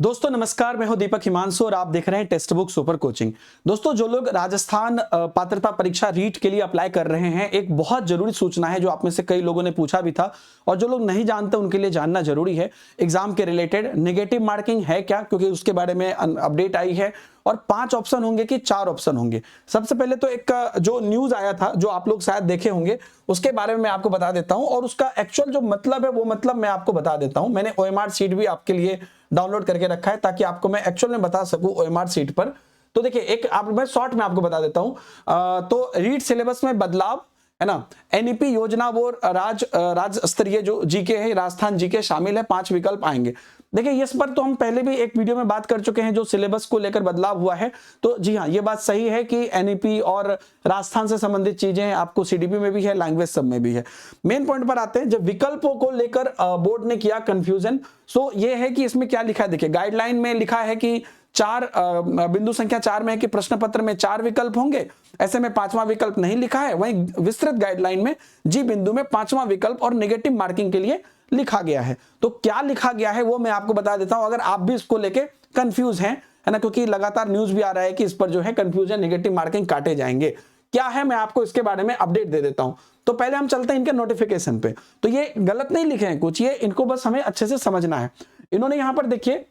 दोस्तों नमस्कार, मैं हूं दीपक हिमांशु और आप देख रहे हैं टेक्स्ट बुक सुपर कोचिंग। दोस्तों जो लोग राजस्थान पात्रता परीक्षा रीट के लिए अप्लाई कर रहे हैं, एक बहुत जरूरी सूचना है जो आप में से कई लोगों ने पूछा भी था और जो लोग नहीं जानते उनके लिए जानना जरूरी है। एग्जाम के रिलेटेड नेगेटिव मार्किंग है क्या, क्योंकि उसके बारे में अपडेट आई है और 5 ऑप्शन होंगे कि 4 ऑप्शन होंगे। सबसे पहले तो एक जो न्यूज आया था जो आप लोग शायद देखे होंगे उसके बारे में मैं आपको बता देता हूं और उसका एक्चुअल जो मतलब है वो मतलब मैं आपको बता देता हूं। मैंने ओएमआर शीट भी आपके लिए डाउनलोड करके रखा है ताकि आपको मैं एक्चुअल में बता सकूं ओएमआर शीट पर। तो देखिए एक मैं शॉर्ट में आपको बता देता हूं। तो रीट सिलेबस में बदलाव है ना, एनईपी योजना वो राज्य स्तरीय जो जीके है, राजस्थान जीके शामिल है, 5 विकल्प आएंगे। देखिए इस पर तो हम पहले भी एक वीडियो में बात कर चुके हैं जो सिलेबस को लेकर बदलाव हुआ है। तो जी हाँ, ये बात सही है कि एनईपी और राजस्थान से संबंधित चीजें आपको सीडीपी में भी है, लैंग्वेज सब में भी है। मेन पॉइंट पर आते हैं, जब विकल्पों को लेकर बोर्ड ने किया कंफ्यूजन। सो ये है कि इसमें क्या लिखा है, देखिए गाइडलाइन में लिखा है कि बिंदु संख्या 4 में है कि प्रश्न पत्र में 4 विकल्प होंगे, ऐसे में 5वां विकल्प नहीं लिखा है। वहीं विस्तृत गाइडलाइन में जी बिंदु में 5वां विकल्प और नेगेटिव मार्किंग के लिए लिखा गया है। तो क्या लिखा गया है वो मैं आपको बता देता हूं, अगर आप भी इसको लेके कंफ्यूज हैं, है ना, क्योंकि लगातार न्यूज भी आ रहा है कि इस पर जो है कंफ्यूजन, नेगेटिव मार्किंग काटे जाएंगे। क्या है मैं आपको इसके बारे में अपडेट दे देता हूं। तो पहले हम चलते हैं इनके नोटिफिकेशन पे। तो ये गलत नहीं लिखे हैं कुछ, ये इनको बस हमें अच्छे से समझना है। इन्होंने यहां पर देखिए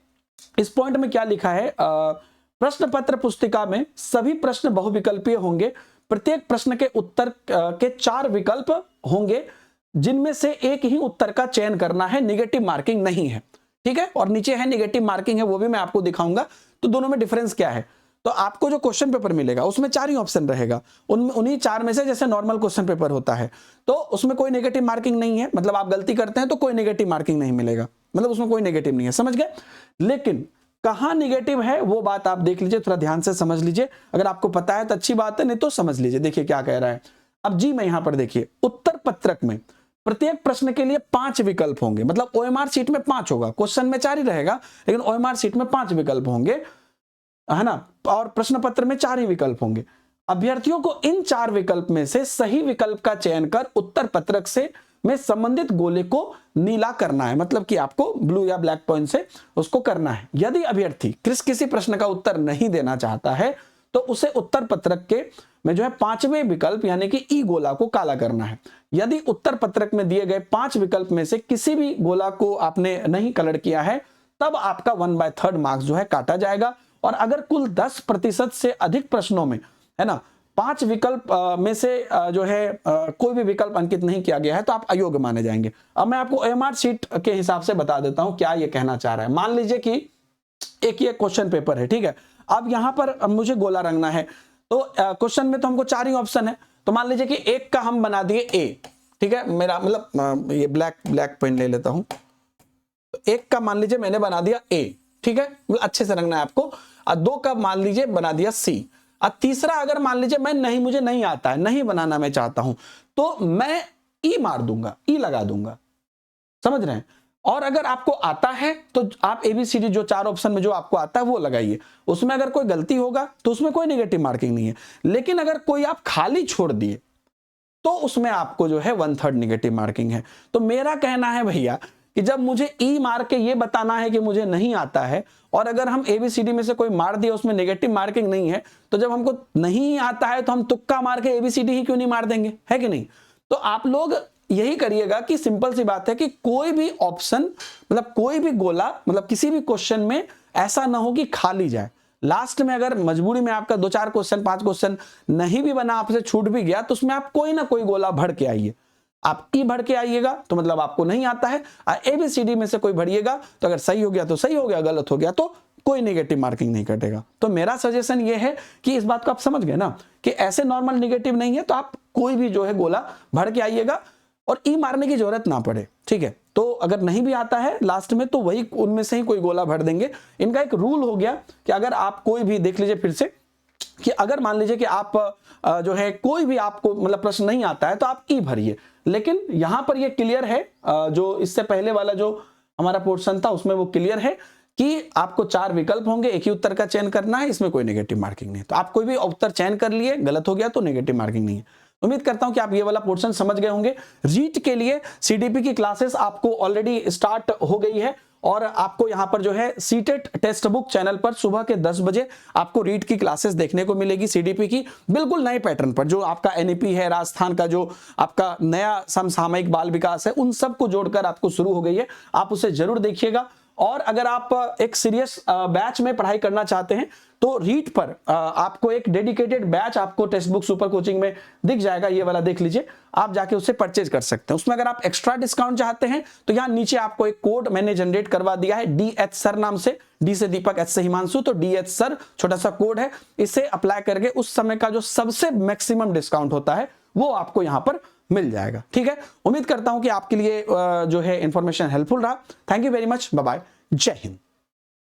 इस पॉइंट में क्या लिखा है, प्रश्न पत्र पुस्तिका में सभी प्रश्न बहुविकल्पीय होंगे, प्रत्येक प्रश्न के उत्तर के 4 विकल्प होंगे जिनमें से एक ही उत्तर का चयन करना है, नेगेटिव मार्किंग नहीं है। ठीक है, और नीचे है नेगेटिव मार्किंग है, वो भी मैं आपको दिखाऊंगा। तो दोनों में डिफरेंस क्या है। तो आपको जो क्वेश्चन पेपर मिलेगा उसमें 4 ही ऑप्शन रहेगा, उन्हीं 4 में से जैसे नॉर्मल क्वेश्चन पेपर होता है तो उसमें कोई नेगेटिव मार्किंग नहीं है। मतलब आप गलती करते हैं तो कोई नेगेटिव मार्किंग नहीं मिलेगा, मतलब उसमें कोई नेगेटिव नहीं है, समझ गए। लेकिन कहां नेगेटिव है वो बात आप देख लीजिए, थोड़ा ध्यान से समझ लीजिए। अगर आपको पता है तो अच्छी बात है, नहीं तो समझ लीजिए। देखिए क्या कह रहा है अब जी, मैं यहां पर देखिए उत्तर पत्रक में प्रत्येक प्रश्न के लिए 5 विकल्प होंगे, मतलब ओएमआर शीट में 5 होगा, क्वेश्चन में 4 ही रहेगा लेकिन ओएमआर शीट में 5 विकल्प होंगे, है ना, और प्रश्न पत्र में 4 ही विकल्प होंगे। अभ्यर्थियों को इन 4 विकल्प में से सही विकल्प का चयन कर उत्तर पत्रक से में संबंधित गोले को नीला करना है, मतलब कि आपको ब्लू या ब्लैक पॉइंट से उसको करना है। यदि अभ्यर्थी किसी प्रश्न का उत्तर नहीं देना चाहता है तो उसे उत्तर पत्रक के में जो है 5वें विकल्प यानी कि ई गोला को काला करना है। यदि उत्तर पत्रक में दिए गए 5 विकल्प में से किसी भी गोला को आपने नहीं कलर किया है तब आपका 1/3 मार्क्स जो है काटा जाएगा। और अगर कुल 10% से अधिक प्रश्नों में, है ना, 5 विकल्प में से जो है कोई भी विकल्प अंकित नहीं किया गया है तो आप अयोग्य माने जाएंगे। अब मैं आपको ओएमआर शीट के हिसाब से बता देता हूं क्या ये कहना चाह रहा है। मान लीजिए कि एक ये क्वेश्चन पेपर है, ठीक है। अब यहां पर मुझे गोला रंगना है तो क्वेश्चन में तो हमको 4 ही ऑप्शन है। तो मान लीजिए कि एक का हम बना दिए ए, ठीक है, मेरा मतलब ये ब्लैक पेन ले लेता हूं। तो एक का मान लीजिए मैंने बना दिया ए, ठीक है, मतलब अच्छे से रंगना है आपको। और 2 का मान लीजिए बना दिया सी। और तीसरा अगर मान लीजिए मुझे नहीं आता है, नहीं बनाना मैं चाहता हूं, तो मैं ई मार दूंगा, ई लगा दूंगा, समझ रहे हैं। और अगर आपको आता है तो आप एबीसीडी जो 4 ऑप्शन में जो आपको आता है वो लगाइए। उसमें अगर कोई गलती होगा तो उसमें कोई नेगेटिव मार्किंग नहीं है, लेकिन अगर कोई आप खाली छोड़ दिए तो उसमें आपको जो है 1/3 नेगेटिव मार्किंग है। तो मेरा कहना है भैया कि जब मुझे ई मार के ये बताना है कि मुझे नहीं आता है और अगर हम एबीसीडी में से कोई मार दिया उसमें नेगेटिव मार्किंग नहीं है, तो जब हमको नहीं आता है तो हम तुक्का मार के एबीसीडी ही क्यों नहीं मार देंगे, है कि नहीं। तो आप लोग यही करिएगा कि सिंपल सी बात है कि कोई भी ऑप्शन, मतलब कोई भी गोला, मतलब किसी भी क्वेश्चन में ऐसा ना हो कि खाली जाए। लास्ट में अगर मजबूरी में आपका 2-4 क्वेश्चन 5 क्वेश्चन नहीं भी बना, आपसे छूट भी गया, तो उसमें आप कोई ना कोई गोला भर के आइए। आप ई भर के आइएगा तो मतलब आपको नहीं आता है, एबीसीडी में से कोई भरिएगा तो अगर सही हो गया तो सही हो गया, गलत हो गया तो कोई नेगेटिव मार्किंग नहीं कटेगा। तो मेरा सजेशन ये है कि इस बात को आप समझ गए ना कि ऐसे नॉर्मल नेगेटिव नहीं है, तो आप कोई भी जो है गोला भर के आइएगा और ई मारने की जरूरत ना पड़े, ठीक है। तो अगर नहीं भी आता है लास्ट में तो वही उनमें से ही कोई गोला भर देंगे। इनका एक रूल हो गया कि अगर आप कोई भी देख लीजिए फिर से कि अगर मान लीजिए कि आप जो है कोई भी आपको मतलब प्रश्न नहीं आता है तो आप ई भरिए, लेकिन यहां पर ये क्लियर है, जो इससे पहले वाला जो हमारा पोर्शन था उसमें वो क्लियर है कि आपको 4 विकल्प होंगे, एक ही उत्तर का चयन करना है, इसमें कोई नेगेटिव मार्किंग नहीं है। तो आप कोई भी उत्तर चयन कर लिए, गलत हो गया तो नेगेटिव मार्किंग नहीं है। उम्मीद करता हूं कि आप ये वाला पोर्शन समझ गए होंगे। रीट के लिए सीडीपी की क्लासेस आपको ऑलरेडी स्टार्ट हो गई है और आपको यहाँ पर जो है सीटेट टेक्स्ट बुक चैनल पर सुबह के 10 बजे आपको रीट की क्लासेस देखने को मिलेगी, सीडीपी की बिल्कुल नए पैटर्न पर। जो आपका एनईपी है, राजस्थान का जो आपका नया समसामयिक बाल विकास है, उन सबको जोड़कर आपको शुरू हो गई है, आप उसे जरूर देखिएगा। और अगर आप एक सीरियस बैच में पढ़ाई करना चाहते हैं तो रीट पर आपको एक डेडिकेटेड बैच आपको टेक्स्ट बुक सुपर कोचिंग में दिख जाएगा, ये वाला देख लीजिए, आप जाके उससे परचेज कर सकते हैं। उसमें अगर आप एक्स्ट्रा डिस्काउंट चाहते हैं तो यहां नीचे आपको एक कोड मैंने जनरेट करवा दिया है, DH सर नाम से, डी से दीपक, एच से हिमांशु, तो DH सर छोटा सा कोड है, इसे अप्लाई करके उस समय का जो सबसे मैक्सिमम डिस्काउंट होता है वो आपको यहां पर मिल जाएगा। ठीक है, उम्मीद करता हूं कि आपके लिए जो है इंफॉर्मेशन हेल्पफुल रहा। Thank you very much, bye bye, जय हिंद।